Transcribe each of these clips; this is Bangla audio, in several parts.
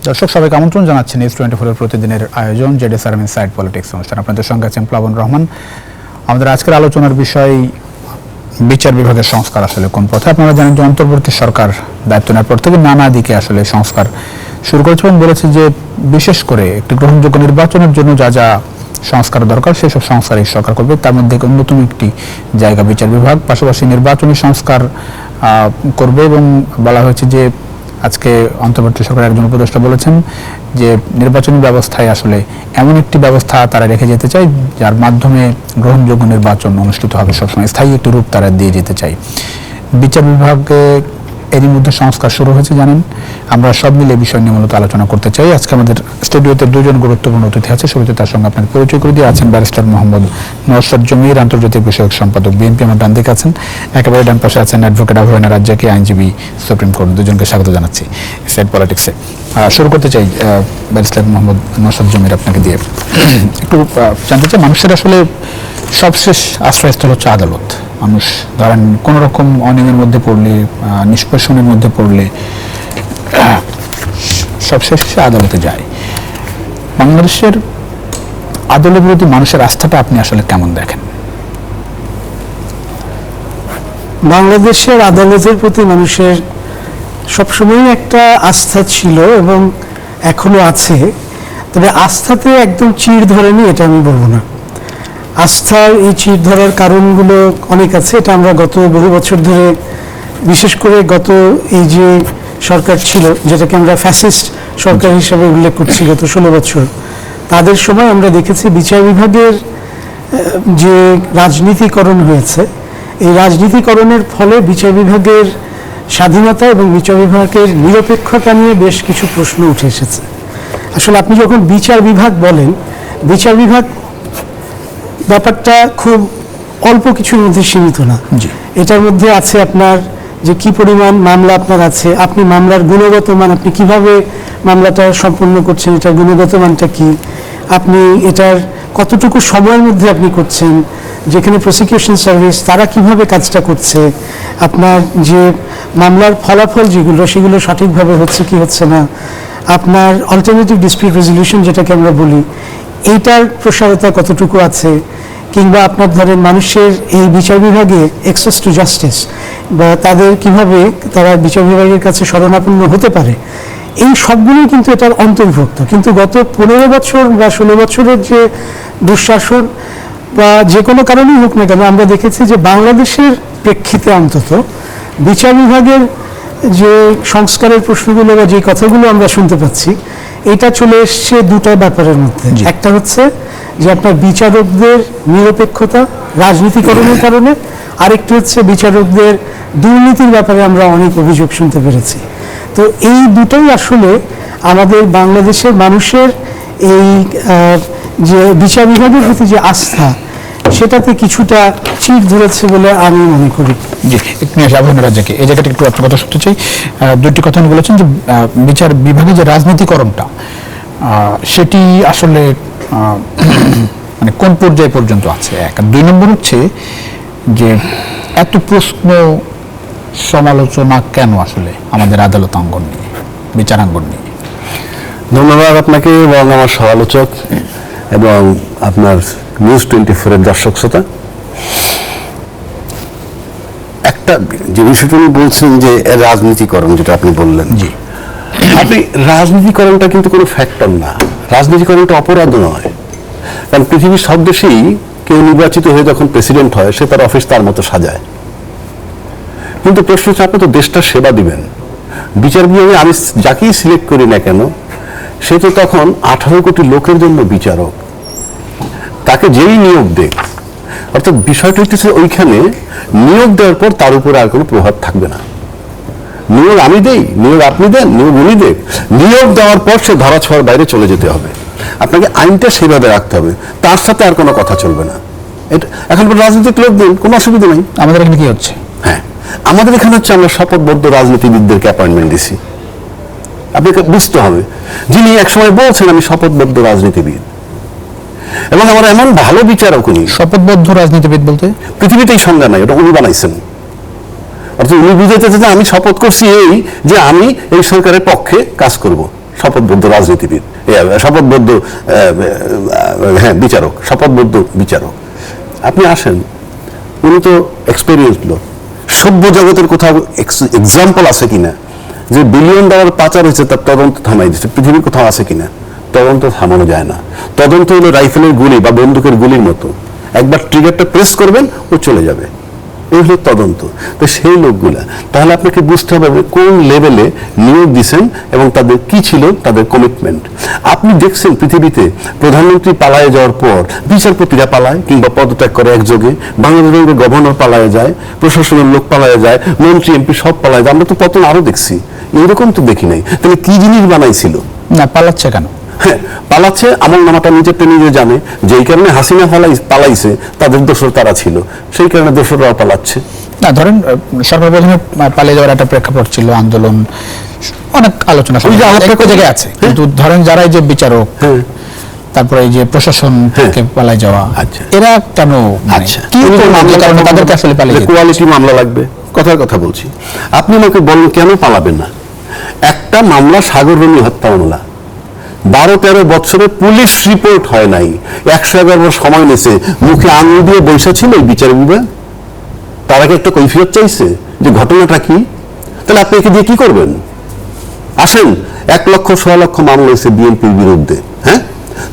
দর্শক সবাইকে আমন্ত্রণ জানাচ্ছেন নিউজ 24 এর প্রতিদিনের আয়োজন জেডএসআরএম ইনসাইড পলিটিক্স অনুষ্ঠান। আপনাদের সঙ্গে আছেন প্লাবন রহমান। আমাদের আজকের আলোচনার বিষয় বিচার বিভাগের সংস্কার আসলে কোন পথে। আপনারা জানেন যে অন্তর্বর্তী সরকার দায়িত্ব নেওয়ার পর থেকে নানা দিকে আসলে সংস্কার শুরু করেছে এবং বলেছে যে বিশেষ করে একটি গ্রহণযোগ্য নির্বাচনের জন্য যা যা সংস্কার দরকার সেসব সংস্কার এই সরকার করবে। তার মধ্যে অন্যতম একটি জায়গা বিচার বিভাগ, পাশাপাশি নির্বাচনী সংস্কার করবে এবং বলা হয়েছে যে আজকে অন্তর্বর্তী সরকারের একজন উপদেষ্টা বলেছেন যে নির্বাচনী ব্যবস্থায় আসলে এমন একটি ব্যবস্থা তারা রেখে যেতে চায় যার মাধ্যমে গ্রহণযোগ্য নির্বাচন অনুষ্ঠিত হবে, সবসময় স্থায়ী একটি রূপ তারা দিয়ে যেতে চায়। বিচার বিভাগে এরই মধ্যে সংস্কার শুরু হয়েছে জানেন। আমরা সব মিলে বিষয় নিয়ে মূলত আলোচনা করতে চাই। আজকে আমাদের স্টুডিওতে দুজন গুরুত্বপূর্ণ অতিথি আছে। শুরুতে তার সঙ্গে আপনাকে পরিচয় করে দিয়ে আছেন ব্যারিস্টার মোহাম্মদ নওশাদ জমির, আন্তর্জাতিক বিষয়ক সম্পাদক বিএনপি। আমার ডান দিকে আছেন, একেবারে ডান পাশে আছেন অ্যাডভোকেট আভয়না রাজ্জাকি, আইনজীবী, সুপ্রিম কোর্ট। দুজনকে স্বাগত জানাচ্ছি সাইড পলিটিক্সে। শুরু করতে চাই ব্যারিস্টার মোহাম্মদ নওশাদ জমির আপনাকে দিয়ে। একটু জানতে চাই, মানুষের আসলে সবশেষ আশ্রয়স্থল হচ্ছে আদালত। মানুষ ধরেন কোনো রকম অনিয়মের মধ্যে পড়লে, নিষ্পেষণের মধ্যে পড়লে সবশেষ আদালতে যায়। বাংলাদেশের আদালতের প্রতি মানুষের আস্থাটা আপনি আসলে কেমন দেখেন? বাংলাদেশের আদালতের প্রতি মানুষের সবসময় একটা আস্থা ছিল এবং এখনো আছে, তবে আস্থাতে একদম চিড় ধরেনি এটা আমি বলবো না। আস্থার এই চিড় ধরার কারণগুলো অনেক আছে। এটা আমরা গত বহু বছর ধরে, বিশেষ করে গত এই যে সরকার ছিল যেটাকে আমরা ফ্যাসিস্ট সরকার হিসাবে উল্লেখ করছি, গত 16 বছর, তাদের সময় আমরা দেখেছি বিচার বিভাগের যে রাজনীতিকরণ হয়েছে, এই রাজনীতিকরণের ফলে বিচার বিভাগের স্বাধীনতা এবং বিচার বিভাগের নিরপেক্ষতা নিয়ে বেশ কিছু প্রশ্ন উঠে এসেছে। আসলে আপনি যখন বিচার বিভাগ বলেন, বিচার বিভাগ ব্যাপারটা খুব অল্প কিছুর মধ্যে সীমিত না। এটার মধ্যে আছে আপনার যে কি পরিমাণ মামলা আপনার আছে, আপনি মামলার গুণগত মান, আপনি কিভাবে মামলাটা সম্পন্ন করছেন, এটার গুণগত মানটা কি, আপনি এটার কতটুকু সময়ের মধ্যে আপনি করছেন, যেখানে প্রসিকিউশন সার্ভিস তারা কিভাবে কাজটা করছে, আপনার যে মামলার ফলাফল যেগুলো সেগুলো সঠিকভাবে হচ্ছে কি হচ্ছে না, আপনার অল্টারনেটিভ ডিসপিউট রেজলিউশন যেটাকে আমরা বলি এইটার প্রসারতা কতটুকু আছে, কিংবা আপনার ধরেন মানুষের এই বিচার বিভাগে অ্যাক্সেস টু জাস্টিস বা তাদের কিভাবে তারা বিচার বিভাগের কাছে শরণাপন্ন হতে পারে, এই সবগুলোই কিন্তু এটার অন্তর্ভুক্ত। কিন্তু গত 15 বছর বা 16 বছরের যে দুঃশাসন বা যে কোনো কারণেই হোক না কেন, আমরা দেখেছি যে বাংলাদেশের প্রেক্ষিতে অন্তত বিচার বিভাগের যে সংস্কারের প্রশ্নগুলো বা যে কথাগুলো আমরা শুনতে পাচ্ছি, এটা চলে এসছে দুটো ব্যাপারের মধ্যে। একটা হচ্ছে যে আপনার বিচারকদের নিরপেক্ষতা রাজনীতিকরণের কারণে, আরেকটি হচ্ছে বিচারকদের দুর্নীতির ব্যাপারে আমরা অনেক অভিযোগ শুনতে পেরেছি। তো এই দুটোই আসলে আমাদের বাংলাদেশের মানুষের এই যে বিচার বিভাগের প্রতি যে আস্থা, সেটাতে কিছুটা চিড় ধরেছে বলে আমি মনে করি। জি, একটু আভয়না রাজ্জাকি, এই জায়গাটা একটু আপনার কথা শুনতে চাই। দুটি কথা বলেছেন যে বিচার বিভাগের যে রাজনীতিকরণটা সেটি আসলে মানে কোন পর্যায় পর্যন্ত আছে, এক। আর 2 নম্বর হচ্ছে যে এত প্রশ্ন সমালোচনা কেন আসলে আমাদের আদালত অঙ্গন নিয়ে, বিচারাঙ্গন নিয়ে? ধন্যবাদ আপনাকে এবং আমার সমালোচক এবং আপনার নিউজ 24-এর দর্শক শ্রোতা। একটা যে বিষয়টা বলছেন যে রাজনীতিকরণ, যেটা আপনি বললেন, জি, আপনি রাজনীতিকরণটা কিন্তু কোনো ফ্যাক্টর না, রাজনীতিকরণটা অপরাধ নয়। কারণ পৃথিবীর সব দেশেই কেউ নির্বাচিত হয়ে যখন প্রেসিডেন্ট হয়, সে তার অফিস তার মতো সাজায়। কিন্তু প্রশ্ন হচ্ছে আপনি তো দেশটার সেবা দিবেন। বিচার বিভাগে আমি যাকেই সিলেক্ট করি না কেন, সে তো তখন 18 কোটি লোকের জন্য বিচারক, তাকে যেই নিয়োগ দেখ। অর্থাৎ বিষয়টা হচ্ছে ওইখানে নিয়োগ দেওয়ার পর তার উপরে আর কোনো প্রভাব থাকবে না। নিয়োগ আমি দেই, নিয়োগ আপনি দেন, নিয়োগ উনি দেখ, নিয়োগ দেওয়ার পর সে ধরা ছোঁয়ার বাইরে চলে যেতে হবে। আপনাকে আইনটা সেভাবে রাখতে হবে, তার সাথে আর কোনো কথা চলবে না। এটা এখন রাজনৈতিক লোক দিন, কোনো অসুবিধা নেই। আমাদের এখানে কি হচ্ছে? হ্যাঁ, আমাদের এখানে হচ্ছে আমরা শপথবদ্ধ রাজনীতিবিদদেরকে অ্যাপয়েন্টমেন্ট দিছি। আপনাকে বুঝতে হবে, যিনি একসময় বলছেন আমি শপথবদ্ধ রাজনীতিবিদ, এবং আমার এমন ভালো বিচারক উনি। শপথবদ্ধ রাজনীতিবিদ বলতে পৃথিবীতেই সংজ্ঞা নাই, ওটা উনি বানাইছেন। অর্থাৎ উনি বুঝাইতে চাচ্ছেন আমি শপথ করছি এই যে আমি এই সরকারের পক্ষে কাজ করব। শপথবদ্ধ রাজনীতিবিদ, শপথবদ্ধ বিচারক, শপথবদ্ধ বিচারক। আপনি আসেন, উনি তো এক্সপেরিয়েন্স লোক। সভ্য জগতের কোথাও এক্সাম্পল আছে কিনা যে $1 বিলিয়ন পাচার হয়েছে তার তদন্ত থামাই দিচ্ছে? পৃথিবীর কোথাও আছে কিনা? তদন্ত থামানো যায় না। তদন্ত হলো রাইফেলের গুলি বা বন্দুকের গুলির মতো, একবার ট্রিগারটা প্রেস করবেন ও চলে যাবে, এই হলো তদন্ত। তো সেই লোকগুলা, তাহলে আপনাকে বুঝতে হবে কোন লেভেলে নিয়োগ দিচ্ছেন এবং তাদের কি ছিল, তাদের কমিটমেন্ট। আপনি দেখছেন পৃথিবীতে প্রধানমন্ত্রী পালায়ে যাওয়ার পর বিচারপতিরা পালায় কিংবা পদত্যাগ করে একযোগে, বাংলাদেশের গভর্নর পালায়ে যায়, প্রশাসনের লোক পালায়ে যায়, মন্ত্রী এমপি সব পালায় যায়। আমরা তো পতন আরো দেখছি, এরকম তো দেখি নাই। তাহলে কি জিনিস বানাইছিল? না, পালাচ্ছে কেন? হ্যাঁ, পালাচ্ছে, আমল নামাটা নিজেরটা নিজে জানে, যেই কারণে হাসিনা পালাইছে তাদের দোষর তারা ছিল, সেই কারণে দোষররাও পালাচ্ছে। না, ধরেন সরকার প্রধানের পালিয়ে যাওয়ার একটা প্রেক্ষাপট ছিল, আন্দোলন, অনেক আলোচনা জায়গায় আছে, কিন্তু ধরেন যারা এই যে বিচারক, তারপরে এই যে প্রশাসন থেকে পালিয়ে যাওয়া, এরা কেন, কি কারণে তাদেরকে আসলে পালিয়ে যেতে? কোয়ালিটি মামলা লাগবে, কথার কথা বলছি। আপনি আমাকে বলেন কেন পালাবেন না? একটা মামলা সাগররুনি হত্যা মামলা, 12-13 বছরে পুলিশ রিপোর্ট হয় নাই, 111 বার সময় নিয়েছে, মুখে আঙুল দিয়ে বৈশা ছিল এই বিচার বিভাগ। তারা কি একটা কৈফিয়ত চাইছে যে ঘটনাটা কি? তাহলে আপনি একে দিয়ে কি করবেন? আসেন, 1 লক্ষ 6 লক্ষ মামলা হয়েছে বিএনপির বিরুদ্ধে, হ্যাঁ,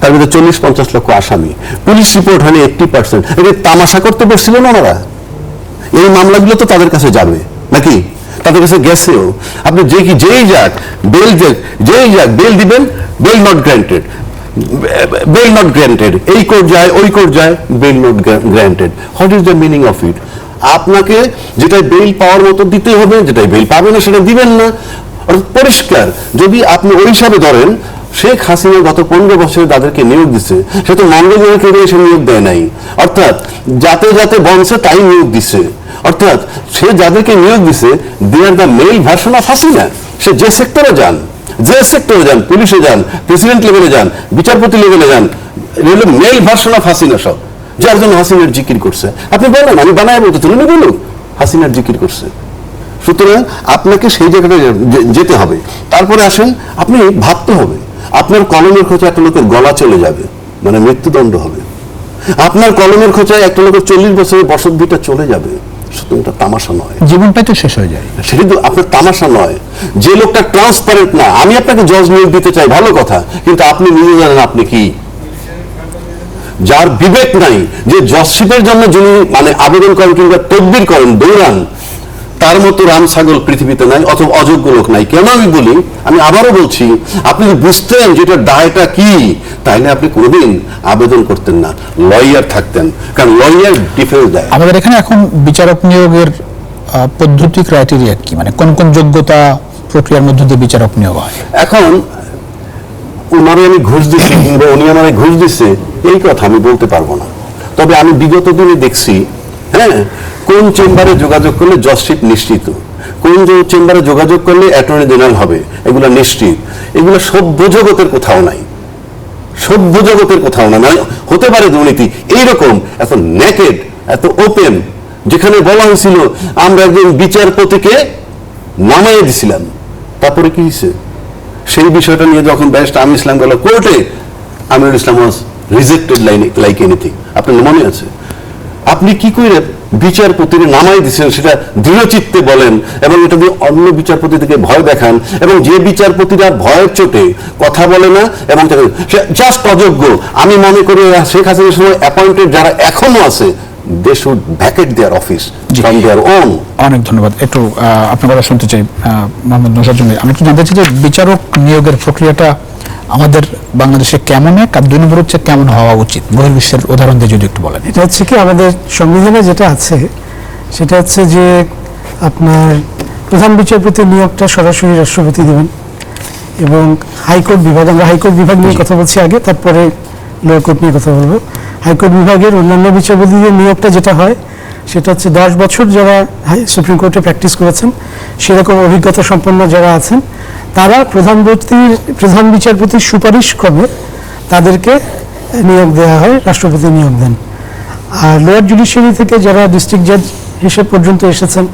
তার মধ্যে 40-50 লক্ষ আসামি, পুলিশ রিপোর্ট হয়নি 80%। এটা তামাশা করতে বসছিলেন ওনারা? এই মামলাগুলো তো তাদের কাছে যাবে নাকি? তাদের কাছে গেছেও। আপনি যেই যাক বেল দিবেন, bail not granted, bail not granted, এই কোর্ট যায় ওই কোর্ট যায়, bail not granted. What is the meaning of it? আপনাকে যেটাই বেল পাওয়ার মতো দিতে হবে, যেটাই বেল পাবেন না সেটা দিবেন না। পরিষ্কার। যদি আপনি ওই হিসাবে ধরেন, শেখ হাসিনা গত 15 বছরে তাদেরকে নিয়োগ দিচ্ছে, সে তো মঙ্গলজনকে এসে নিয়োগ দেয় নাই, অর্থাৎ যাতে যাতে বনছে তাই নিয়োগ দিচ্ছে, অর্থাৎ সে যাদেরকে নিয়োগ দিচ্ছে they are the male version of Hasina. সে যে সেক্টরে যান, পুলিশে যান, প্রেসিডেন্ট লেভেলে যান, বিচারপতি লেভেলে যান, মেল ভার্সন অফ হাসিনা সব, যার জন্য হাসিনার জিকির করছে। আপনি বলেন, আমি বানায় বলতে তুলে বলুন হাসিনার জিকির করছে। সুতরাং আপনাকে সেই জায়গাটায় যেতে হবে। তারপরে আসেন, আপনি ভাবতে হবে, আপনার কলমের খোঁচায় একটা লোকের গলা চলে যাবে, মানে মৃত্যুদণ্ড হবে। আপনার কলমের খোঁচায় একটা লোকের 40 বছরের বসতভিটা চলে যাবে। সুতরাং এটা তামাশা নয়, জীবনটাই তো শেষ হয়ে যায়। সেটা তো আপনার তামাশা নয়। যে লোকটা ট্রান্সপারেন্ট না, আমি আপনাকে জজ নিয়োগ দিতে চাই, ভালো কথা, কিন্তু আপনি নিজে জানেন আপনি কি। যার বিবেক নাই, যে জজশিপের জন্য যিনি মানে আবেদন করেন কিংবা তদবির করেন, দৌড়ান, তার মতো রাম ছাগল পৃথিবীতে নাই, অথবা অযোগ্য লোক নাই। কেন আমি বলি, আমি আবারও বলছি, আপনি যদি বুঝতেন যে এটার দায়টা কি, তাহলে আপনি কোনোদিন আবেদন করতেন না, লয়ার থাকতেন, কারণ লয়ার ডিফেন্স দেয়। আমাদের এখানে এখন বিচারক নিয়োগের পদ্ধতি, ক্রাইটেরিয়া কি, মানে কোন কোন যোগ্যতা প্রক্রিয়ার মধ্যে দিয়ে বিচারক নিয়োগ হয়? এখন উনারে আমি ঘুষ দিচ্ছি কিংবা উনি আমারে ঘুষ দিচ্ছে, এই কথা আমি বলতে পারবো না। তবে আমি বিগত দিনে দেখছি, হ্যাঁ, কোন চেম্বারে যোগাযোগ করলে জজশিপ নিশ্চিত, কোন চেম্বারে যোগাযোগ করলে অ্যাটর্নি জেনারেল হবে, এগুলো নিশ্চিত। এগুলো সভ্য জগতের কোথাও নাই, সভ্য জগতের কোথাও না। মানে হতে পারে দুর্নীতি এইরকম এত নেকেড, এত ওপেন, যেখানে বলা হয়েছিল আমরা একজন বিচারপতিকে নামাইয়ে দিছিলাম, তারপরে কি হয়েছে? সেই বিষয়টা নিয়ে যখন ব্যারিস্টার আমির ইসলাম গেল কোর্টে, আমিরুল ইসলাম ওয়াজ রিজেক্টেড লাইক এনিথিং। আপনার মনে আছে? আপনি কি করে বিচারপতির নামাই দিচ্ছেন সেটা দৃঢ়চিত্তে বলেন, এবং এটা দিয়ে অন্য বিচারপতি থেকে ভয় দেখান, এবং যে বিচারপতিরা ভয়ের চোটে কথা বলে না এবং জাস্ট অযোগ্য, আমি মনে করি শেখ হাসিনার সময় অ্যাপয়েন্টেড যারা এখনো আছে, they should vacate their office from their own. অনেক ধন্যবাদ। একটু আপনার কথা শুনতে চাই মোহাম্মদ নওশাদ জমির। আমি একটু জানতে চাই যে বিচারক নিয়োগের প্রক্রিয়াটা আমাদের বাংলাদেশে কেমন, এক আর 2 নম্বর হচ্ছে কেমন হওয়া উচিত, বহির্বিশ্বের উদাহরণ দিয়ে যদি একটু বলেন। এটা হচ্ছে কি, আমাদের সংবিধানে যেটা আছে সেটা হচ্ছে যে আপনার প্রধান বিচারপতি নিয়োগটা সরাসরি রাষ্ট্রপতি দেবেন, এবং হাইকোর্ট বিভাগ, আমরা হাইকোর্ট বিভাগ নিয়ে কথা বলছি আগে, তারপরে লোয়ার কোর্ট নিয়ে কথা বলবো। হাইকোর্ট বিভাগের অন্যান্য বিচারপতিদের নিয়োগটা যেটা হয় সেটা হচ্ছে 10 বছর যারা সুপ্রিম কোর্টে প্র্যাকটিস করেছেন, সেরকম অভিজ্ঞতা সম্পন্ন যারা আছেন, তারা প্রধান বিচারপতির সুপারিশ ক্রমে তাদেরকে নিয়োগ দেওয়া হয়, রাষ্ট্রপতি নিয়োগ দেন। আর লোয়ার জুডিশিয়ারি থেকে যারা ডিস্ট্রিক্ট জাজ হিসেব পর্যন্ত এসেছেন,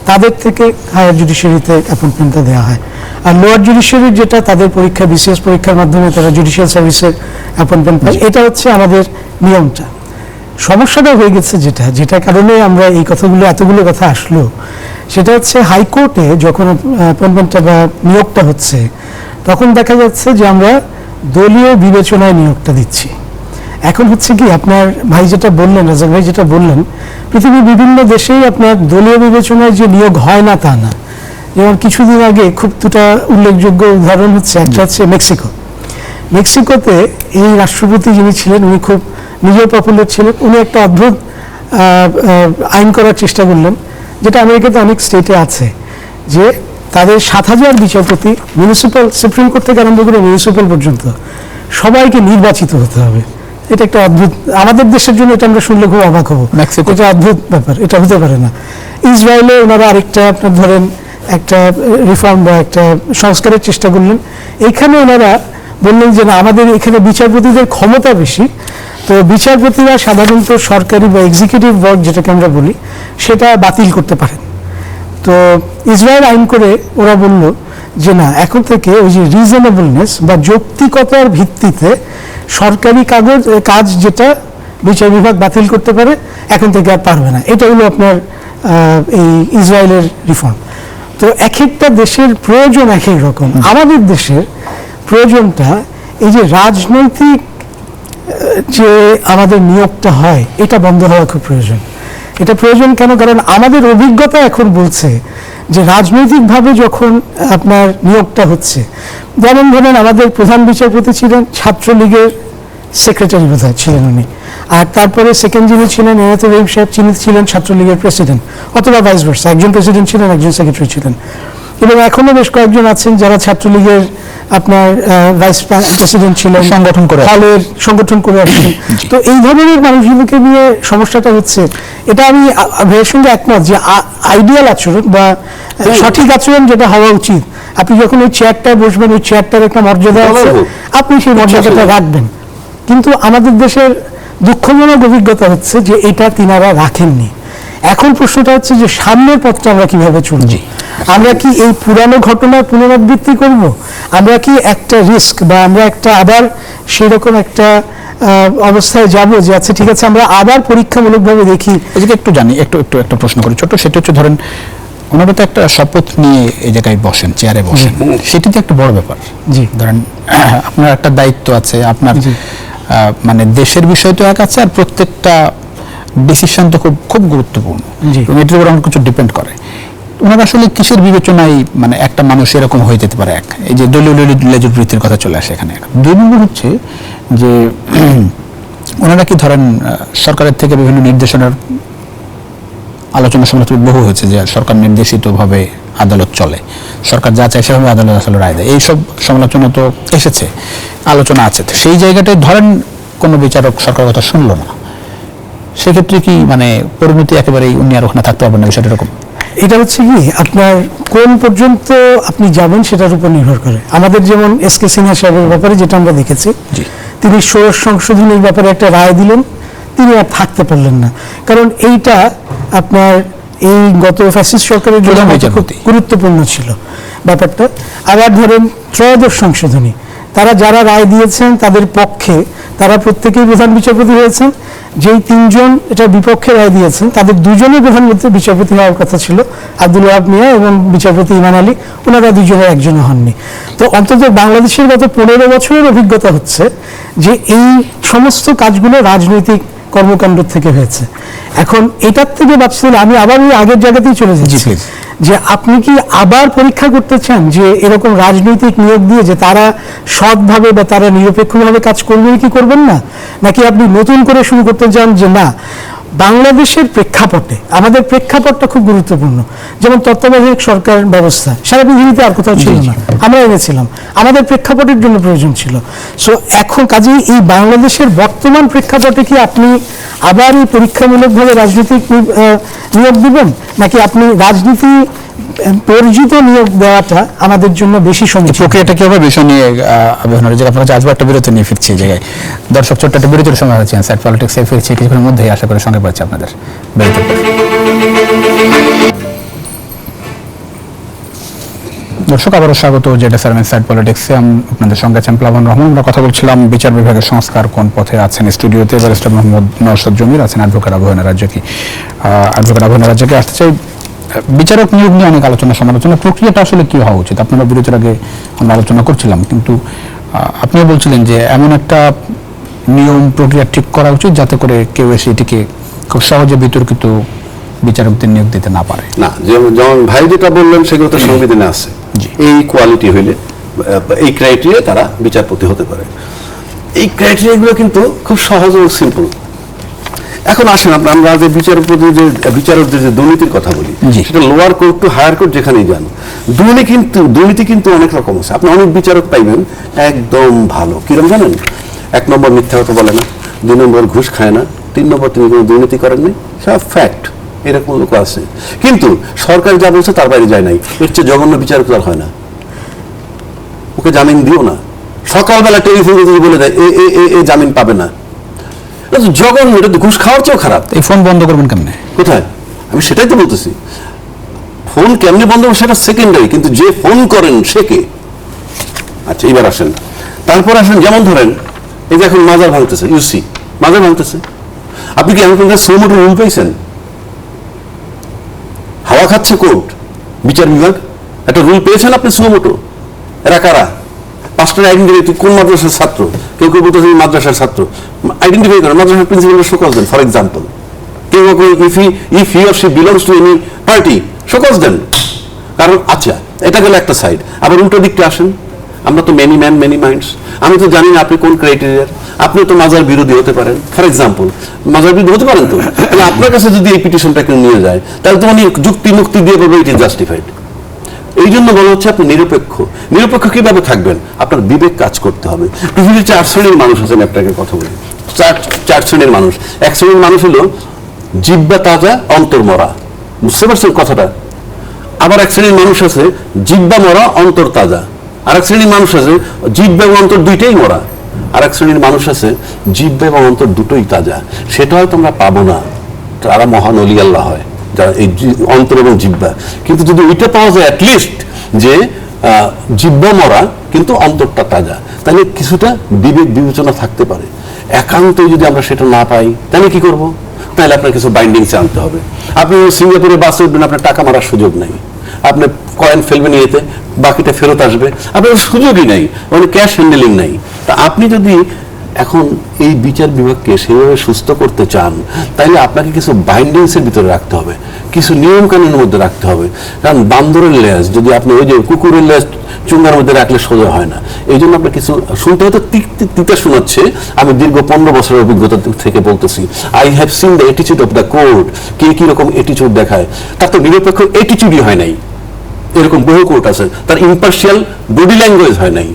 তাদের থেকে হায়ার জুডিশিয়ারিতে অ্যাপয়েন্টমেন্টটা দেওয়া হয়। আর লোয়ার জুডিশিয়ারি যেটা তাদের পরীক্ষা বিসিএস পরীক্ষার মাধ্যমে তারা জুডিশিয়াল সার্ভিসের অ্যাপয়েন্টমেন্ট পায়, এটা হচ্ছে আমাদের নিয়মটা। সমস্যাটা হয়ে গেছে যেটা কারণে আমরা এই কথাগুলো এতগুলো কথা আসলো, সেটা হচ্ছে হাইকোর্টে যখন অ্যাপয়েন্টমেন্টটা বা নিয়োগটা হচ্ছে তখন দেখা যাচ্ছে যে আমরা দলীয় বিবেচনায় নিয়োগটা দিচ্ছি। এখন হচ্ছে কি আপনার ভাই যেটা বললেন, রাজাক ভাই যেটা বললেন, পৃথিবীর বিভিন্ন দেশেই আপনার দলীয় বিবেচনায় যে নিয়োগ হয় না তা না। যেমন কিছুদিন আগে খুব দুটা উল্লেখযোগ্য উদাহরণ হচ্ছে, একটা হচ্ছে মেক্সিকোতে এই রাষ্ট্রপতি যিনি ছিলেন উনি খুব নিজের পপুলার ছিলেন, উনি একটা অদ্ভুত আইন করার চেষ্টা করলেন, যেটা আমেরিকাতে অনেক স্টেটে আছে, যে তাদের 7,000 বিচারপতি মিউনিসিপ্যাল, সুপ্রিম কোর্ট থেকে আরম্ভ করে মিউনিসিপ্যাল পর্যন্ত সবাইকে নির্বাচিত হতে হবে। এটা একটা অদ্ভুত, আমাদের দেশের জন্য এটা আমরা শুনলে খুব অবাক হবো, এটা অদ্ভুত ব্যাপার, এটা হতে পারে না। ইসরায়েলে ওনারা আরেকটা আপনার ধরেন একটা রিফর্ম বা একটা সংস্কারের চেষ্টা করলেন, এইখানে ওনারা বললেন যে না, আমাদের এখানে বিচারপতিদের ক্ষমতা বেশি, তো বিচারপতিরা সাধারণত সরকারি বা এক্সিকিউটিভ ওয়ার্ক যেটাকে আমরা বলি সেটা বাতিল করতে পারেন। তো ইসরায়েল আইন করে ওরা বলল যে না, এখন থেকে ওই যে রিজনেবলনেস বা যৌক্তিকতার ভিত্তিতে সরকারি কাজ যেটা বিচার বিভাগ বাতিল করতে পারে এখন থেকে আর পারবে না। এটা হলো আপনার এই ইসরায়েলের রিফর্ম। তো এক একটা দেশের প্রয়োজন এক এক রকম। আমাদের দেশের প্রয়োজনটা এই যে রাজনৈতিক যে আমাদের নিয়োগটা হয় এটা বন্ধ হওয়া খুব প্রয়োজন। এটা প্রয়োজন কেন? কারণ আমাদের অভিজ্ঞতা এখন বলছে যে রাজনৈতিকভাবে যখন আপনার নিয়োগটা হচ্ছে, যেমন ধরেন আমাদের প্রধান বিচারপতি ছিলেন ছাত্রলীগের সেক্রেটারি বোধহয় ছিলেন উনি, আর তারপরে সেকেন্ড যিনি ছিলেন এনায়েত রহিম সাহেব তিনি ছিলেন ছাত্রলীগের প্রেসিডেন্ট, অথবা ভাইস ভার্সা, একজন প্রেসিডেন্ট ছিলেন একজন সেক্রেটারি ছিলেন। এবং এখনো বেশ কয়েকজন আছেন যারা ছাত্রলীগের আপনার ভাইস প্রেসিডেন্ট ছিলেন, সংগঠন করে আসছেন। তো এই ধরনের মানুষগুলোকে নিয়ে সমস্যাটা হচ্ছে, এটা আমি ভাইয়ের সঙ্গে একমত যে আইডিয়াল আচরণ বা সঠিক আচরণ যেটা হওয়া উচিত, আপনি যখন ওই চেয়ারটায় বসবেন ওই চেয়ারটার একটা মর্যাদা আছে, আপনি সেই মর্যাদাটা রাখবেন। কিন্তু আমাদের দেশের দুঃখজনক অভিজ্ঞতা হচ্ছে যে এটা তিনারা রাখেননি। এখন প্রশ্নটা হচ্ছে যে সামনের পথটা আমরা কিভাবে চলছি, আমরা কি এই পুরানো ঘটনার পুনরাবৃত্তি করব, আমরা কি একটা রিস্ক বা আমরা একটা আবার সেরকম একটা অবস্থায় যাব যে আচ্ছা ঠিক আছে আমরা আবার পরীক্ষামূলকভাবে দেখি। এদিকে একটু জানি, একটু একটা প্রশ্ন করি ছোট, সেটা হচ্ছে ধরেন ওনারা তো একটা শপথ নিয়ে এই জায়গায় বসেন, চেয়ারে বসেন, সেটি তো একটা বড় ব্যাপার। জি, ধরেন আপনার একটা দায়িত্ব আছে, আপনার মানে দেশের বিষয় তো এক আছে, আর প্রত্যেকটা ডিসিশন তো খুব খুব গুরুত্বপূর্ণ এবং এটার উপর অনেক কিছু ডিপেন্ড করে। ওনারা আসলে কিসের বিবেচনায় মানে একটা মানুষ এরকম হয়ে যেতে পারে? এক, এই যে দলীয় লেজুর বৃত্তির কথা চলে আসে এখানে। দুই নম্বর হচ্ছে যে ওনারা কি ধরেন সরকারের থেকে বিভিন্ন নির্দেশনার আলোচনা সমালোচনা বহু হয়েছে যে সরকার নির্দেশিতভাবে আদালত চলে, সরকার যা চায় সেভাবে আদালত আসলে রায় দেয়, এইসব সমালোচনা তো এসেছে, আলোচনা আছে। তো সেই জায়গাটায় ধরেন কোনো বিচারক সরকারের কথা শুনলো না, সেক্ষেত্রে কি মানে পরিণতি একেবারেই উনি আর ওখানে থাকতে পারবেন না, বিষয়টা এরকম? এটা হচ্ছে কি আপনার কোন পর্যন্ত আপনি যাবেন সেটার উপর নির্ভর করে। আমাদের যেমন এস.কে. সিনহা সাহেবের ব্যাপারে যেটা আমরা দেখেছি, তিনি ষোড়শ সংশোধনীর ব্যাপারে একটা রায় দিলেন, তিনি আর থাকতে পারলেন না, কারণ এইটা আপনার এই গত ফ্যাসিস্ট সরকারের জন্য গুরুত্বপূর্ণ ছিল ব্যাপারটা। আবার ধরেন ত্রয়োদশ সংশোধনী, তারা যারা রায় দিয়েছেন তাদের পক্ষে তারা প্রত্যেকেই প্রধান বিচারপতি হয়েছেন, যেই তিনজন এটা বিপক্ষে রায় দিয়েছেন তাদের দুজনেই প্রধানমন্ত্রী বিচারপতি হওয়ার কথা ছিল, আব্দুল ওয়াহাব মিয়া এবং বিচারপতি ইমান আলী, ওনারা দুজনের একজনও হননি। তো অন্তত বাংলাদেশের গত 15 বছরের অভিজ্ঞতা হচ্ছে যে এই সমস্ত কাজগুলো রাজনৈতিক কর্মকাণ্ড থেকে হয়েছে। এখন এটার থেকে বাঁচতে হলে আমি আবার ওই আগের জায়গাতেই চলে যাচ্ছি, যে আপনি কি আবার পরীক্ষা করতে চান যে এরকম রাজনৈতিক নিয়োগ দিয়ে যে তারা সৎভাবে বা তারা নিরপেক্ষভাবে কাজ করবেন কি করবেন না, নাকি আপনি নতুন করে শুরু করতে চান যে না বাংলাদেশের প্রেক্ষাপটে, আমাদের প্রেক্ষাপটটা খুব গুরুত্বপূর্ণ। যেমন তত্ত্বাবধায়ক সরকার ব্যবস্থা সারা পৃথিবীতে আর কোথাও ছিল না, আমরা এনেছিলাম, আমাদের প্রেক্ষাপটের জন্য প্রয়োজন ছিল। সো এখন কাজেই এই বাংলাদেশের বর্তমান প্রেক্ষাপটে কি আপনি আবার এই পরীক্ষামূলকভাবে রাজনৈতিক নিয়োগ দিবেন, নাকি আপনি রাজনীতি পরিচিত নিয়োগ দেওয়াটা আমাদের জন্য বেশি সময়? প্রক্রিয়াটা কি হবে বিষয় নিয়ে আপনার কাছে আসবো, একটা বিরতি নিয়ে ফিরছি এই জায়গায়। দর্শক ছোট্ট একটা বিরতির সময় হচ্ছে সাইড পলিটিক্সে ফিরছি কিছুক্ষণের মধ্যেই, আশা করি সঙ্গে পাচ্ছি আপনাদের। দর্শক আবারও স্বাগত জেডএসআরএম ইনসাইড পলিটিক্সে। আপনাদের সঙ্গে আছেন প্লাবন রহমান। আমরা কথা বলছিলাম বিচার বিভাগের সংস্কার কোন পথে আছেন। স্টুডিওতে ব্যারিস্টার মোহাম্মদ নওশাদ জমির আছেন, অ্যাডভোকেট আবু হেনা রাজ্জাকি। আসতে চাই, বিচারক নিয়োগ নিয়ে অনেক আলোচনা সমালোচনা, প্রক্রিয়াটা আসলে কি হওয়া উচিত? আপনারা বিরতির আগে আমরা আলোচনা করছিলাম, কিন্তু আপনিও বলছিলেন যে এমন একটা নিয়ম প্রক্রিয়া ঠিক করা উচিত যাতে করে কেউ এসে এটিকে খুব সহজে বিতর্কিত বিচারকদের নিয়োগ দিতে না পারে। না, যেমন ভাই যেটা বললেন সেগুলো তো সংবিধানে আছে। এই কোয়ালিটি হইলে, এই ক্রাইটেরিয়া তারা বিচারপতি হতে পারে। এই ক্রাইটেরিয়াগুলো কিন্তু খুব সহজ ও সিম্পল। এখন আসেন আমরা যে বিচারকদের যে দুর্নীতির কথা বলি, সেটা lower court to higher court যেখানেই যান, দুর্নীতি কিন্তু অনেক রকম আছে। আপনি অনেক বিচারক পাইবেন একদম ভালো, কিরকম জানেন? 1 নম্বর মিথ্যা কথা বলে না, 2 নম্বর ঘুষ খায় না, 3 নম্বর তিনি কোনো দুর্নীতি করেননি, সব ফ্যাক্ট। এরকম লোক আছে, কিন্তু সরকার যা বলছে তার বাইরে যায় নাই। এর চেয়ে জঘন্য বিচারক আর হয় না। ওকে জামিন দিও না, সকালবেলা টেলিফোন বলে দেয় এ জামিন পাবে না। জঘন্য, এটা তো ঘুষ খাওয়ার চেয়েও খারাপ। এই ফোন বন্ধ করবেন কেমনে? কোথায়? আমি সেটাই তো বলতেছি, ফোন কেমনি বন্ধ করবো সেটা সেকেন্ডারি, কিন্তু যে ফোন করেন সে কে? আচ্ছা, এবার আসেন, তারপর আসেন, যেমন ধরেন এই যে এখন মাজার ভাঙতেছে, ইউসি মাজার ভাঙতেছে, আপনি কি এখন সোমোটো রুল পেয়েছেন? হাওয়া খাচ্ছে কোর্ট, বিচার বিভাগ একটা রুল পেয়েছেন আপনি সুমোটো? এরা কারা? 5টার আইডেন্টিফাই, কোন মাদ্রাসার ছাত্র? কেউ কেউ বলতে মাদ্রাসার ছাত্র, আইডেন্টিফাই করেন, মাদ্রাসার প্রিন্সিপাল শোকজ দেন ফর এক্সাম্পল। কেউ if he or she belongs to any party, show cause দেন। কারণ আচ্ছা, এটা গেল একটা সাইড। আবার উল্টো দিকটা আসেন, আমরা তো মেনি ম্যান মেনি মাইন্ডস। আমি তো জানি না আপনি কোন ক্রাইটেরিয়ার। আপনি তো মাজার বিরোধী হতে পারেন, ফর এক্সাম্পল মাজার বিরোধী হতে পারেন। তো তাহলে আপনার কাছে যদি এই পিটিশনটা কেউ নিয়ে যায়, তাহলে তো মানে যুক্তি মুক্তি দিয়ে বলবো ইট ইজ জাস্টিফাইড। এই জন্য বলা হচ্ছে আপনি নিরপেক্ষ। নিরপেক্ষ কিভাবে থাকবেন? আপনার বিবেক কাজ করতে হবে। পৃথিবীর 4 শ্রেণীর মানুষ আছেন, আপনাকে কথা বলি। 4 শ্রেণীর মানুষ। 1 শ্রেণীর মানুষ হলো জিহ্বা তাজা অন্তর মরা, বুঝতে পারছেন কথাটা? আবার 1 শ্রেণীর মানুষ আছে জিহ্বা মরা অন্তর তাজা। আর 1 শ্রেণীর মানুষ আছে জিহ্বা এবং অন্তর দুইটাই মরা। আর 1 শ্রেণীর মানুষ আছে জিহ্বা এবং অন্তর দুটোই তাজা। সেটা হয়তো আমরা পাবো না, তারা মহান অলি আল্লাহ হয় যারা এই অন্তর এবং জিহ্বা। কিন্তু যদি ওইটা পাওয়া যায় অ্যাটলিস্ট, যে জিহ্বা মরা কিন্তু অন্তরটা তাজা, তাহলে কিছুটা বিবেক বিবেচনা থাকতে পারে। একান্তই যদি আমরা সেটা না পাই, তাহলে কি করব? তাহলে আপনার কিছু বাইন্ডিংসে আনতে হবে। আপনি সিঙ্গাপুরে বাসে উঠবেন, আপনার টাকা মারার সুযোগ নাই। আপনি কয়েন ফেলবেন ইয়েতে, বাকিটা ফেরত আসবে, আপনার সুযোগই নাই, মানে ক্যাশ হ্যান্ডেলিং নাই। তা আপনি যদি এখন এই বিচার বিভাগকে সেভাবে সুস্থ করতে চান, তাইলে আপনাকে কিছু বাইন্ডিংসের ভিতরে রাখতে হবে, কিছু নিয়ম কানুনের মধ্যে রাখতে হবে। কারণ বান্দরের লেজ যদি আপনি ওই যে কুকুরের লেজ চুঙ্গার মধ্যে রাখলে সোজা হয় না। এই জন্য আপনার কিছু শুনতে হয়তো তিতা শোনাচ্ছে, আমি দীর্ঘ 15 বছরের অভিজ্ঞতা থেকে বলতেছি। আই হ্যাভ সিন দ্য অ্যাটিচিউড অফ দ্য কোর্ট। কে কিরকম অ্যাটিচিউড দেখায়, তার তো নিরপেক্ষ অ্যাটিচিউডই হয় নাই। এরকম বহু কোর্ট আছে, তার ইম্পার্শিয়াল বডি ল্যাঙ্গুয়েজ হয় নাই।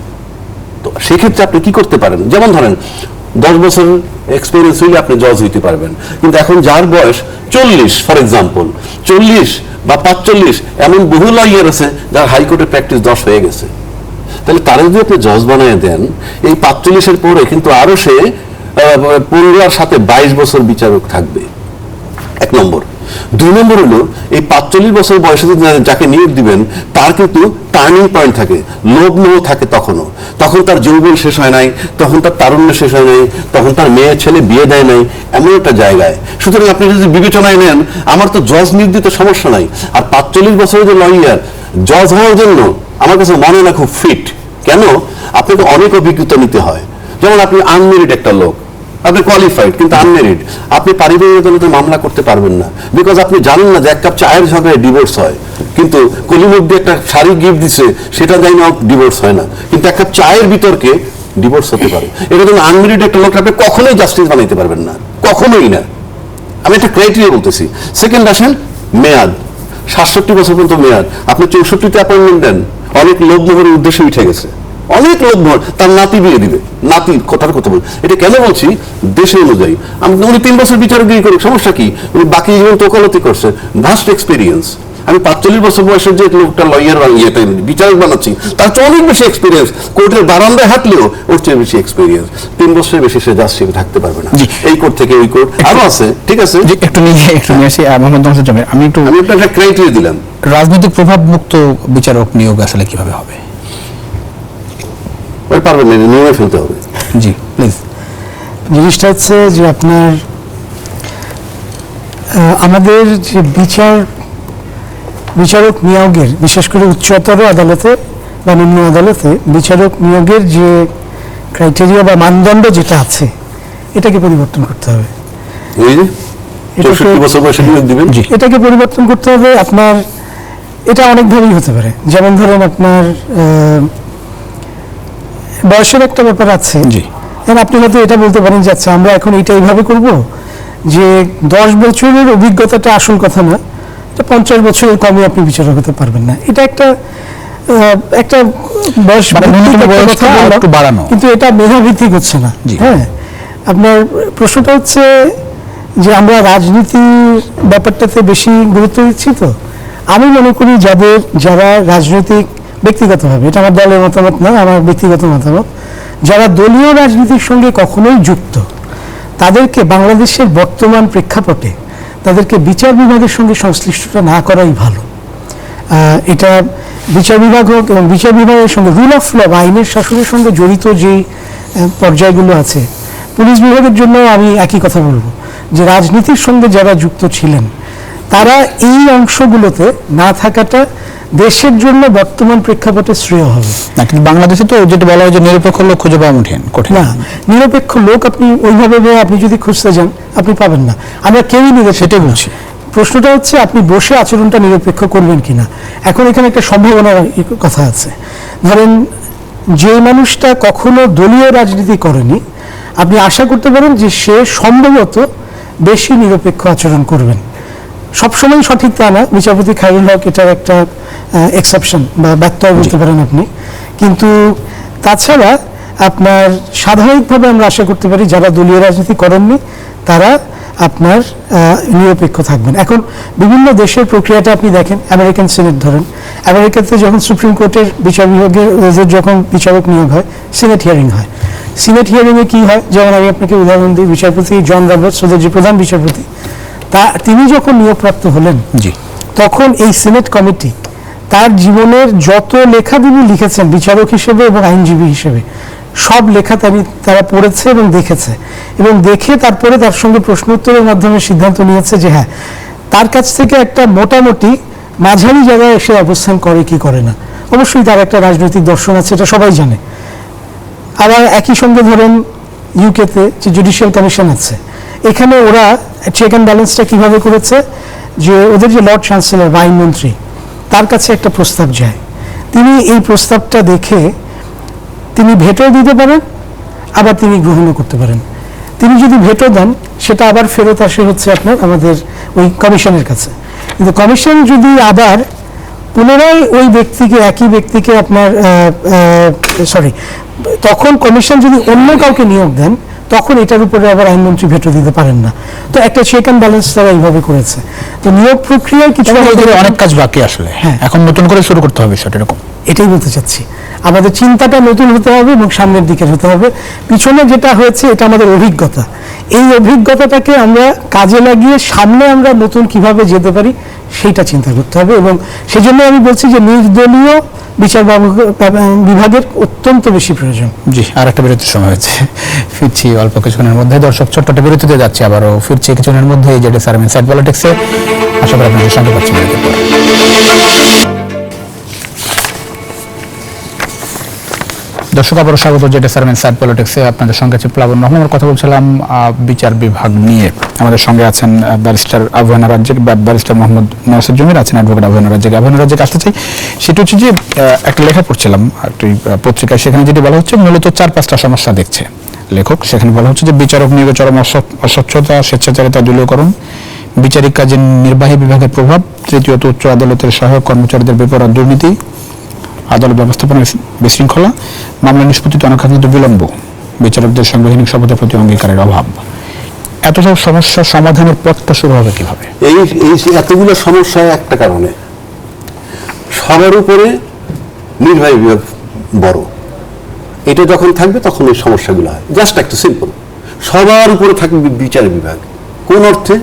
তো সেক্ষেত্রে আপনি কি করতে পারেন? যেমন ধরেন 10 বছর এক্সপিরিয়েন্স হইলে আপনি জজ হইতে পারবেন। কিন্তু এখন যার বয়স 40 ফর এক্সাম্পল, 40 বা 45, এমন বহু লয়ার আছে যার হাইকোর্টের প্র্যাকটিস 10 হয়ে গেছে। তাহলে তারা যদি আপনি জজ বানায় দেন, এই 45-এর পরে কিন্তু আরো সে 15 আর সাথে 22 বছর বিচারক থাকবে। 1 নম্বর। 2 নম্বর হলো এই 45 বছর বয়সে যাকে নিয়োগ দিবেন, তার কিন্তু টার্নিং পয়েন্ট থাকে, লোভ মোহ থাকে। তখন তার যৌবন শেষ হয় নাই, তখন তার তারুণ্য শেষ হয় নাই, তখন তার মেয়ে ছেলে বিয়ে দেয় নাই, এমন একটা জায়গায়। সুতরাং আপনি যদি বিবেচনায় নেন, আমার তো জজ নিয়োগ দিতে সমস্যা নাই। আর 45 বছরের যে লয়ার জজ হওয়ার জন্য আমার কাছে মনে না খুব ফিট। কেন? আপনাকে অনেক অভিজ্ঞতা নিতে হয়। যেমন আপনি আনমেরিড একটা লোক, আপনি কোয়ালিফাইড কিন্তু আনমেরিড, আপনি পারিবারিক আদালতে মামলা করতে পারবেন না, বিকজ আপনি জানেন না যে 1 কাপ চায়ের ঝগড়ায় ডিভোর্স হয়। কিন্তু কলিমুদ্দি একটা শাড়ি গিফট দিচ্ছে, সেটা যাই না ডিভোর্স হয় না, কিন্তু 1 কাপ চায়ের বিতর্কে ডিভোর্স হতে পারে। এটা জন্য আনমেরিড একটা লোক আপনি কখনোই জাস্টিস বানাইতে পারবেন না, কখনোই না। আমি একটা ক্রাইটেরিয়া বলতেছি। সেকেন্ড আসেন মেয়াদ, 67 বছর পর্যন্ত মেয়াদ। আপনি 64-তে অ্যাপয়েন্টমেন্ট দেন, অনেক লোক মোহরের উদ্দেশ্যে উঠে গেছে, অনেক লোক তার নাতি বিয়ে দিবে, নাতির কথার কথা বলি। এটা কেন বলছি? দেশে অনুযায়ী উনি 3 বছর বিচারকগিরি করুক, সমস্যা কি? উনি বাকি জীবন তো ওকালতি করছে, ভাস্ট এক্সপিরিয়েন্স। আমি 45 বছর বয়সের যে লোকটা লয়ার ইয়েতে বিচারক বানাচ্ছি, তার তো অনেক বেশি এক্সপিরিয়েন্স, কোর্টের বারান্দায় হাঁটলেও ওর চেয়ে বেশি এক্সপিরিয়েন্স। 3 বছরের বেশি সে জাজ হিসেবে থাকতে পারবে না, এই কোর্ট থেকে ওই কোর্ট আরো আছে। ঠিক আছে, একটু নিয়ে আসি মোহাম্মদ নওশাদ জামির, আমি আপনার একটা ক্রাইটেরিয়া দিলাম। রাজনৈতিক প্রভাব মুক্ত বিচারক নিয়োগ আসলে কিভাবে হবে? ওই পারবেন না, নিয়মে ফেলতে হবে। জি প্লিজ। জিনিসটা হচ্ছে যে আপনার আমাদের যে বিচারক নিয়োগের, বিশেষ করে উচ্চতর আদালতে বা নিম্ন আদালতে বিচারক নিয়োগের যে ক্রাইটেরিয়া বা মানদণ্ড যেটা আছে, এটাকে পরিবর্তন করতে হবে। এই যে 64 বছর বয়সে নিয়োগ দিবেন, এটাকে পরিবর্তন করতে হবে। আপনার এটা অনেকভাবেই হতে পারে, যেমন ধরেন আপনার বয়সের একটা ব্যাপার আছে। আপনি হয়তো এটা বলতে পারেন যে আচ্ছা আমরা এখন এটা এইভাবে করব যে 10 বছরের অভিজ্ঞতাটা আসল কথা না, এটা 50 বছরের কমে আপনি বিচারক হতে পারবেন না। এটা একটা বয়স একটু বাড়ানো, কিন্তু এটা মেধাভিত্তিক হচ্ছে না। হ্যাঁ, আপনার প্রশ্নটা হচ্ছে যে আমরা রাজনীতির ব্যাপারটাতে বেশি গুরুত্ব দিচ্ছি। তো আমি মনে করি যারা রাজনৈতিক, ব্যক্তিগতভাবে, এটা আমার দলের মতামত না, আমার ব্যক্তিগত মতামত, যারা দলীয় রাজনীতির সঙ্গে কখনোই যুক্ত, তাদেরকে বাংলাদেশের বর্তমান প্রেক্ষাপটে তাদেরকে বিচার বিভাগের সঙ্গে সংশ্লিষ্টতা না করাই ভালো। এটা বিচার বিভাগ হোক, এবং বিচার বিভাগের সঙ্গে রুল অফ ল বা আইনের শাসনের সঙ্গে জড়িত যেই পর্যায়গুলো আছে, পুলিশ বিভাগের জন্য আমি একই কথা বলবো যে রাজনীতির সঙ্গে যারা যুক্ত ছিলেন তারা এই অংশগুলোতে না থাকাটা দেশের জন্য বর্তমান প্রেক্ষাপটে শ্রেয় হবে না। কিন্তু বাংলাদেশে তো যেটা বলা হয় যে নিরপেক্ষ লোক খুঁজে পাওয়া কঠিন না। নিরপেক্ষ লোক আপনি ওইভাবে আপনি যদি খুঁজতে যান আপনি পাবেন না। আমরা কেউই সেটাই বলছি। প্রশ্নটা হচ্ছে আপনি বসে আচরণটা নিরপেক্ষ করবেন কিনা। এখন এখানে একটা সম্ভাবনার কথা আছে। ধরেন যে মানুষটা কখনো দলীয় রাজনীতি করেনি, আপনি আশা করতে পারেন যে সে সম্ভবত বেশি নিরপেক্ষ আচরণ করবেন। সবসময় সঠিক তা না, বিচারপতি খায়রুল হক এটার একটা এক্সেপশন বা ব্যত্যয় বলতে পারেন আপনি। কিন্তু তাছাড়া আপনার সাধারণভাবে আমরা আশা করতে পারি যারা দলীয় রাজনীতি করেননি তারা আপনার নিরপেক্ষ থাকবেন। এখন বিভিন্ন দেশের প্রক্রিয়াটা আপনি দেখেন, আমেরিকান সিনেট ধরেন, আমেরিকাতে যখন সুপ্রিম কোর্টের বিচার বিভাগের যখন বিচারক নিয়োগ হয়, সিনেট হিয়ারিং হয়। সিনেট হিয়ারিংয়ে কী হয়, যেমন আমি আপনাকে উদাহরণ দিই, বিচারপতি জন রবার্টস, ওদের যে প্রধান বিচারপতি, তিনি যখন নিয়োগপ্রাপ্ত হলেন, তখন এই সিনেট কমিটি তার জীবনের যত লেখা তিনি লিখেছেন বিচারক হিসেবে এবং আইনজীবী হিসেবে, সব লেখা তারা পড়েছে এবং দেখেছে, এবং দেখে তারপরে তার সঙ্গে প্রশ্ন উত্তরের মাধ্যমে সিদ্ধান্ত নিয়েছে যে হ্যাঁ, তার কাছ থেকে একটা মোটামুটি মাঝারি জায়গায় এসে অবস্থান করে কি করে না। অবশ্যই তার একটা রাজনৈতিক দর্শন আছে, এটা সবাই জানে। আবার একই সঙ্গে ধরেন ইউকেতে যে জুডিশিয়াল কমিশন আছে, এখানে ওরা চেক অ্যান্ড ব্যালেন্সটা কীভাবে করেছে যে ওদের যে লর্ড চ্যান্সেলর বা আইনমন্ত্রী, তার কাছে একটা প্রস্তাব যায়, তিনি এই প্রস্তাবটা দেখে তিনি ভেটো দিতে পারেন, আবার তিনি গ্রহণও করতে পারেন। তিনি যদি ভেটো দেন সেটা আবার ফেরত আসে হচ্ছে আপনার আমাদের ওই কমিশনের কাছে। কিন্তু কমিশন যদি আবার পুনরায় ওই ব্যক্তিকে, একই ব্যক্তিকে আপনার তখন কমিশন যদি অন্য কাউকে নিয়োগ দেন, তখন এটার উপরে আবার আইনমন্ত্রী ভেটো দিতে পারেন না। তো একটা চেক অ্যান্ড ব্যালেন্স তারা এইভাবে করেছে। তো নিয়োগ প্রক্রিয়ায় কিছু অনেক কাজ বাকি আসলে, হ্যাঁ, এখন নতুন করে শুরু করতে হবে সেটা, এরকম এটাই বলতে চাচ্ছি। আমাদের চিন্তাটা নতুন হতে হবে এবং সামনের দিকে হতে হবে। পিছনে যেটা হয়েছে এটা আমাদের অভিজ্ঞতা, এই অভিজ্ঞতাটাকে আমরা কাজে লাগিয়ে সামনে আমরা নতুন কিভাবে যেতে পারি সেইটা চিন্তা করতে হবে। এবং সেজন্য আমি বলছি যে নির্দলীয় বিচার বিভাগের অত্যন্ত বেশি প্রয়োজন। জি, আর একটা বিরতির সময় হয়েছে, ফিরছি অল্প কিছুক্ষণের মধ্যে। দর্শক, ছোট্ট একটা বিরতিতে যাচ্ছি, আবারও ফিরছি কিছুক্ষণের মধ্যে জেডি স্যার ইনসাইড পলিটিক্সে। আশা করি আপনাদের সঙ্গে পাচ্ছি বিরতির পর। দর্শক, আবারও স্বাগত জেডি স্যার ইনসাইড পলিটিক্সে। আপনাদের সঙ্গে আছে প্লাবন রহমান। কথা বলছিলাম বিচার বিভাগ নিয়ে। আমাদের সঙ্গে আছেন ব্যারিস্টার আভ্যনা রাজ্জাক, ব্যারিস্টার মোহাম্মদ নওশাদ জামির, আছেন অ্যাডভোকেট আভ্যনা রাজ্জাক। আভ্যনা রাজ্জাক আসতে চাই, সেটা হচ্ছে যে একটা লেখা পড়ছিলাম একটি পত্রিকায়, সেখানে যেটি বলা হচ্ছে মূলত 4-5টা সমস্যা দেখছে লেখক। সেখানে বলা হচ্ছে যে বিচারক নিয়োগে চরম অস্বচ্ছতা, স্বেচ্ছাচারিতা, দলীয়করণ, বিচারিক কাজে নির্বাহী বিভাগের প্রভাব, তৃতীয়ত উচ্চ আদালতের সহায়ক কর্মচারীদের বেপরোয়া দুর্নীতি, আদালত ব্যবস্থাপনার বিশৃঙ্খলা, মামলা নিষ্পত্তিতে অনাকাঙ্ক্ষিত বিলম্ব, বিচারকদের সাংবিধানিক শপথের প্রতি অঙ্গীকারের অভাব। এত সব সমস্যা সমাধানের পথটা শুরু হবে কিভাবে? এই এতগুলো সমস্যা একটা কারণে, সবার উপরে নির্বাহী বিভাগ বড়। এটা যখন থাকবে তখন এই সমস্যাগুলো হয়। জাস্ট একটা সিম্পল, সবার উপরে থাকবে বিচার বিভাগ। কোন অর্থে?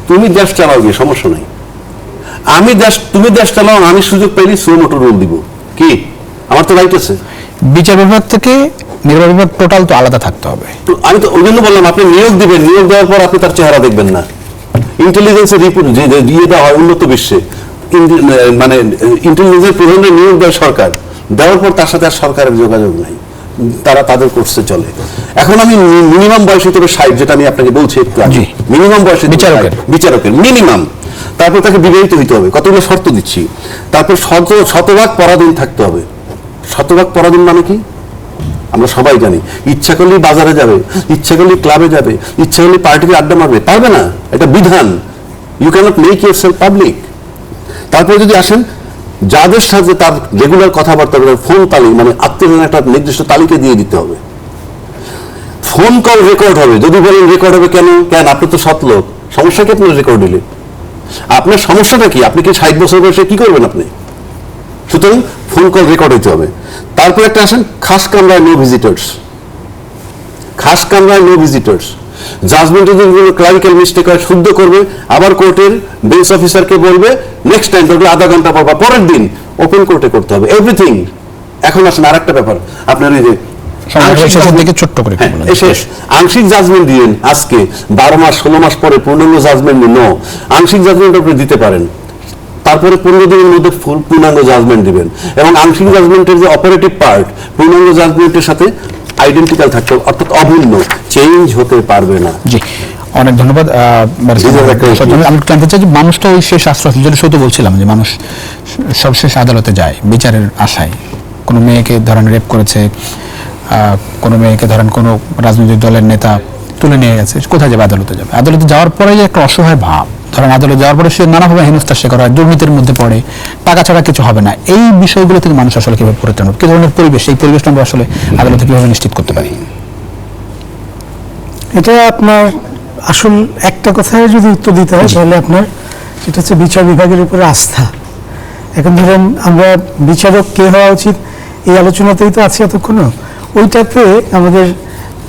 তুমি দেশ চালাও গিয়ে, সমস্যা নাই। তুমি দেশ চালাও, আমি সুযোগ পাইলে সুমোটো রোল দিব, কি আমার তো রাইট আছে। বিচার বিভাগ থেকে নির্বাহী বিভাগ টোটাল তো আলাদা থাকতে হবে। তো আমি তো ওই জন্য বললাম, আপনি নিয়োগ দিবেন, নিয়োগ দেওয়ার পর আপনি তার চেহারা দেখবেন না। ইন্টেলিজেন্সের রিপোর্ট যে দিয়ে দেওয়া হয় উন্নত বিশ্বে, মানে ইন্টেলিজেন্সের প্রধানরা নিয়োগ দেয় সরকার, দেওয়ার পর তার সাথে আর সরকারের যোগাযোগ নাই, তারা তাদের কোর্সে চলে। এখন আমি মিনিমাম বয়স হিসেবে 60, যেটা আমি আপনাকে বলছি একটু আগে, মিনিমাম বয়স বিচারকের মিনিমাম। তারপর তাকে বিবাহিত হইতে হবে, কতগুলো শর্ত দিচ্ছি। তারপর শতভাগ পরাধীন থাকতে হবে। শতভাগ পরাধীন মানে কি আমরা সবাই জানি। ইচ্ছা করলেই বাজারে যাবে, ইচ্ছা করলেই ক্লাবে যাবে, ইচ্ছা করলেই পার্টিতে আড্ডা মারবে, পারবে না, এটা বিধান। You cannot make yourself public. তারপরে যদি আসেন, যাদের সাথে তার রেগুলার কথাবার্তা, ফোন তালিকা, মানে আত্মীয় একটা নির্দিষ্ট তালিকা দিয়ে দিতে হবে। ফোন কল রেকর্ড হবে। যদি বলেন রেকর্ড হবে কেন, আপনি তো সৎ লোক, সমস্যা কি আপনার রেকর্ড দিলে? আপনার সমস্যাটা কি? আপনি কি 60 বছর বয়সে কি করবেন আপনি? সুতরাং ফোন কল রেকর্ড হতে হবে। তারপর একটা আসেন, খাস কামরায় নো ভিজিটার্স। খাস কামরায় নো ভিজিটার্স। জাজমেন্টে যদি কোনো ক্লারিক্যাল মিস্টেক হয় শুদ্ধ করবে, আবার কোর্টের বেঞ্চ অফিসারকে বলবে নেক্সট টাইম, তাহলে আধা ঘন্টা পর বা পরের দিন ওপেন কোর্টে করতে হবে এভরিথিং। এখন আসেন আর একটা ব্যাপার, আপনার এই যে ছোট্ট করে আংশিক জাজমেন্ট দিলেন আজকে, 12 মাস 16 মাস পরে পূর্ণাঙ্গ জাজমেন্ট নো, আংশিক জাজমেন্ট আপনি দিতে পারেন। তারপরে 15 দিনের মধ্যে পূর্ণাঙ্গ জাজমেন্ট দিবেন, এবং আংশিক জাজমেন্টের যে অপারেটিভ পার্ট পূর্ণাঙ্গ জাজমেন্টের সাথে আইডেন্টিক্যাল থাকতে হবে, অর্থাৎ অভিন্ন, চেঞ্জ হতে পারবে না। জি, অনেক ধন্যবাদ। আমি জানতে চাই যে মানুষ তো ওই শেষ আশ্রয়, যেটা শুধু বলছিলাম যে মানুষ সবশেষ আদালতে যায় বিচারের আশায়। কোনো মেয়েকে ধরেন রেপ করেছে, কোনো মেয়েকে ধরেন কোনো রাজনৈতিক দলের নেতা তুলে নিয়ে গেছে, কোথায় যাবে? আদালতে যাবে। আদালতে যাওয়ার পরে যে একটা অসহায় ভাব, ধরেন আদালতে যাওয়ার পরে সে নানাভাবে হেনস্থার শিকার হয়, দুর্নীতির মধ্যে পড়ে, টাকা ছাড়া কিছু হবে না। এই বিষয়গুলো থেকে মানুষ আসলে কিভাবে পরিত্রাণ হবে? কি ধরনের পরিবেশ, এই পরিবেশটা আমরা আসলে আদালতে কিভাবে নিশ্চিত করতে পারি? এটা আপনার আসল একটা কথায় যদি উত্তর দিতে হয়, তাহলে আপনার সেটা হচ্ছে বিচার বিভাগের উপরে আস্থা। এখন ধরেন আমরা বিচারক কে হওয়া উচিত এই আলোচনাতেই তো আছি এতক্ষণও। ওইটাতে আমাদের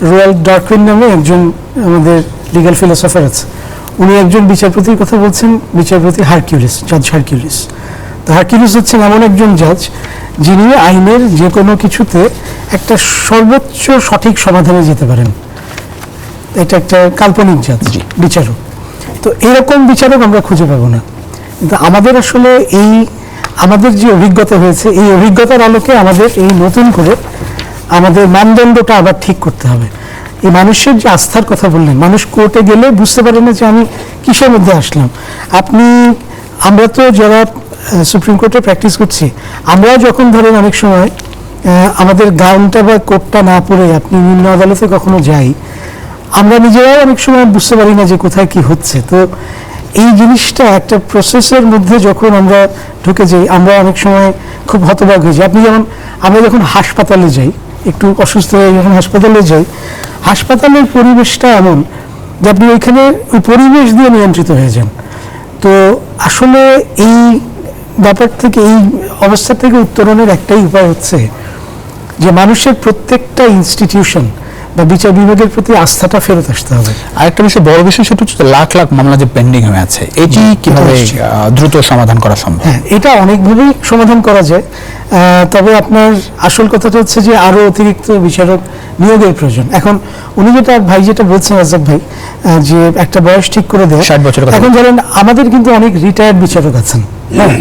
রোয়াল্ড ডারউইন নামে একজন আমাদের লিগ্যাল ফিলোসফার আছে, উনি একজন বিচারপতির কথা বলছেন, বিচারপতি হারকিউলিস, জাজ হারকিউলিস। তো হারকিউলিস হচ্ছেন এমন একজন জাজ যিনি আইনের যে কোনো কিছুতে একটা সর্বোচ্চ সঠিক সমাধানে যেতে পারেন। এটা একটা কাল্পনিক জাজ বিচারক। তো এরকম বিচারক আমরা খুঁজে পাবো না। কিন্তু আমাদের আসলে আমাদের যে অভিজ্ঞতা হয়েছে, এই অভিজ্ঞতার আলোকে আমাদের এই নতুন করে আমাদের মানদণ্ডটা আবার ঠিক করতে হবে। এই মানুষের যে আস্থার কথা বললেন, মানুষ কোর্টে গেলে বুঝতে পারে না যে আমি কিসের মধ্যে আসলাম। আমরা তো যারা সুপ্রিম কোর্টে প্র্যাকটিস করছি, আমরা যখন ধরেন অনেক সময় আমাদের গাউনটা বা কোটটা না পরে আপনি নিম্ন আদালতে কখনো যাই, আমরা নিজেরাও অনেক সময় বুঝতে পারি না যে কোথায় কি হচ্ছে। তো এই জিনিসটা একটা প্রসেসের মধ্যে যখন আমরা ঢুকে যাই, আমরা অনেক সময় খুব হতবাক হয়ে যাই। আপনি যেমন, আমরা যখন হাসপাতালে যাই, একটু অসুস্থ হয়ে যখন হাসপাতালে যাই, হাসপাতালের পরিবেশটা এমন যে আপনি ওইখানে ওই পরিবেশ দিয়ে নিয়ন্ত্রিত হয়ে যান। তো আসলে এই ব্যাপার থেকে, এই অবস্থা থেকে উত্তরণের একটাই উপায় হচ্ছে যে মানুষের প্রত্যেকটা ইনস্টিটিউশন বা বিচার বিভাগের প্রতি আস্থাটা ফেরত আসতে হবে। আরেকটা বিষয়, বড় বিষয়, সেটা হচ্ছে লাখ লাখ মামলা যে পেন্ডিং হয়ে আছে, এটি কিভাবে দ্রুত সমাধান করা সম্ভব? হ্যাঁ, এটা অনেকভাবেই সমাধান করা যায়। তবে আপনার আসল কথাটা হচ্ছে যে আরো অতিরিক্ত বিচারক নিয়োগের প্রয়োজন। এখন উনি যেটা বলছেন রাজ্জাক ভাই, যে একটা বয়স ঠিক করে দেয় 60 বছর। এখন ধরেন আমাদের কিন্তু অনেক রিটায়ার্ড বিচারক আছেন, হ্যাঁ,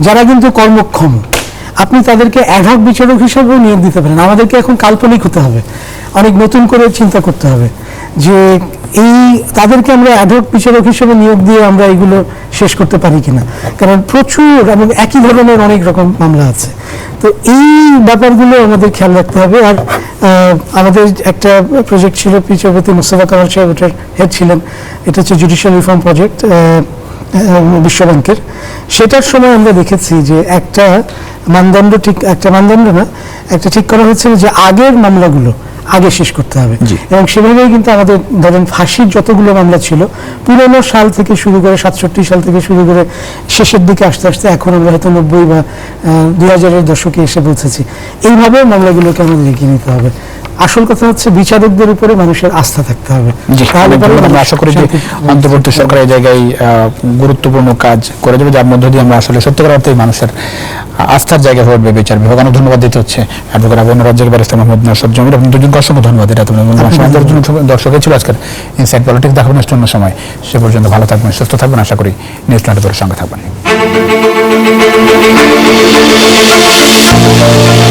যারা কিন্তু কর্মক্ষম। আপনি তাদেরকে অ্যাডহক বিচারক হিসেবেও নিয়োগ দিতে পারেন। আমাদেরকে এখন কাল্পনিক হতে হবে, অনেক নতুন করে চিন্তা করতে হবে যে তাদেরকে আমরা অ্যাডহক বিচারক হিসেবে নিয়োগ দিয়ে আমরা এগুলো শেষ করতে পারি কিনা, কারণ প্রচুর এবং একই ধরনের অনেক রকম মামলা আছে। তো এই ব্যাপারগুলো আমাদের খেয়াল রাখতে হবে। আর আমাদের একটা প্রজেক্ট ছিল, বিচারপতি মুস্তাফা কামাল সাহেব ওটার হেড ছিলেন, এটা হচ্ছে জুডিশিয়াল রিফর্ম প্রজেক্ট বিশ্বব্যাংকের। সেটার সময় আমরা দেখেছি যে একটা মানদণ্ড ঠিক করা হয়েছিল যে আগের মামলাগুলো, আগে শেষ করতে হবে। জি। এবং সেভাবেই কিন্তু আমাদের ধরেন ফাঁসির যতগুলো মামলা ছিল পুরোনো সাল থেকে শুরু করে 67 সাল থেকে শুরু করে শেষের দিকে আস্তে আস্তে এখন আমরা হয়তো 90 বা 2000-এর দশকে এসে পৌঁছেছি। এইভাবে মামলাগুলোকে আমাদের এগিয়ে নিতে হবে। আসল কথা হচ্ছে বিচারকদের উপরে মানুষের আস্থা থাকতে হবে। জি, তাহলে পরে আমরা মানুষ আশা করি যে অন্তর্বর্তী সরকার এই জায়গায় গুরুত্বপূর্ণ কাজ করে যাবে, যার মধ্য দিয়ে আমরা আসলে সত্যিকার অর্থে মানুষের আস্থার জায়গা হয়ে উঠবে বিচার বিভাগ। অনেক ধন্যবাদ দিতে হচ্ছে অ্যাডভোকেট আবু রাজ্জাক, ব্যারিস্টার মোহাম্মদ নওশাদ জমির। আপনাদের দুজনকে অসংখ্য ধন্যবাদ। এটা সমাজের জন্য দর্শকের ছিল আজকের ইনসাইড পলিটিক্স। দেখাবেন নেক্সট অন্য সময়। সে পর্যন্ত ভালো থাকবেন, সুস্থ থাকবেন। আশা করি নিউজিল্যান্ডের সঙ্গে থাকবেন।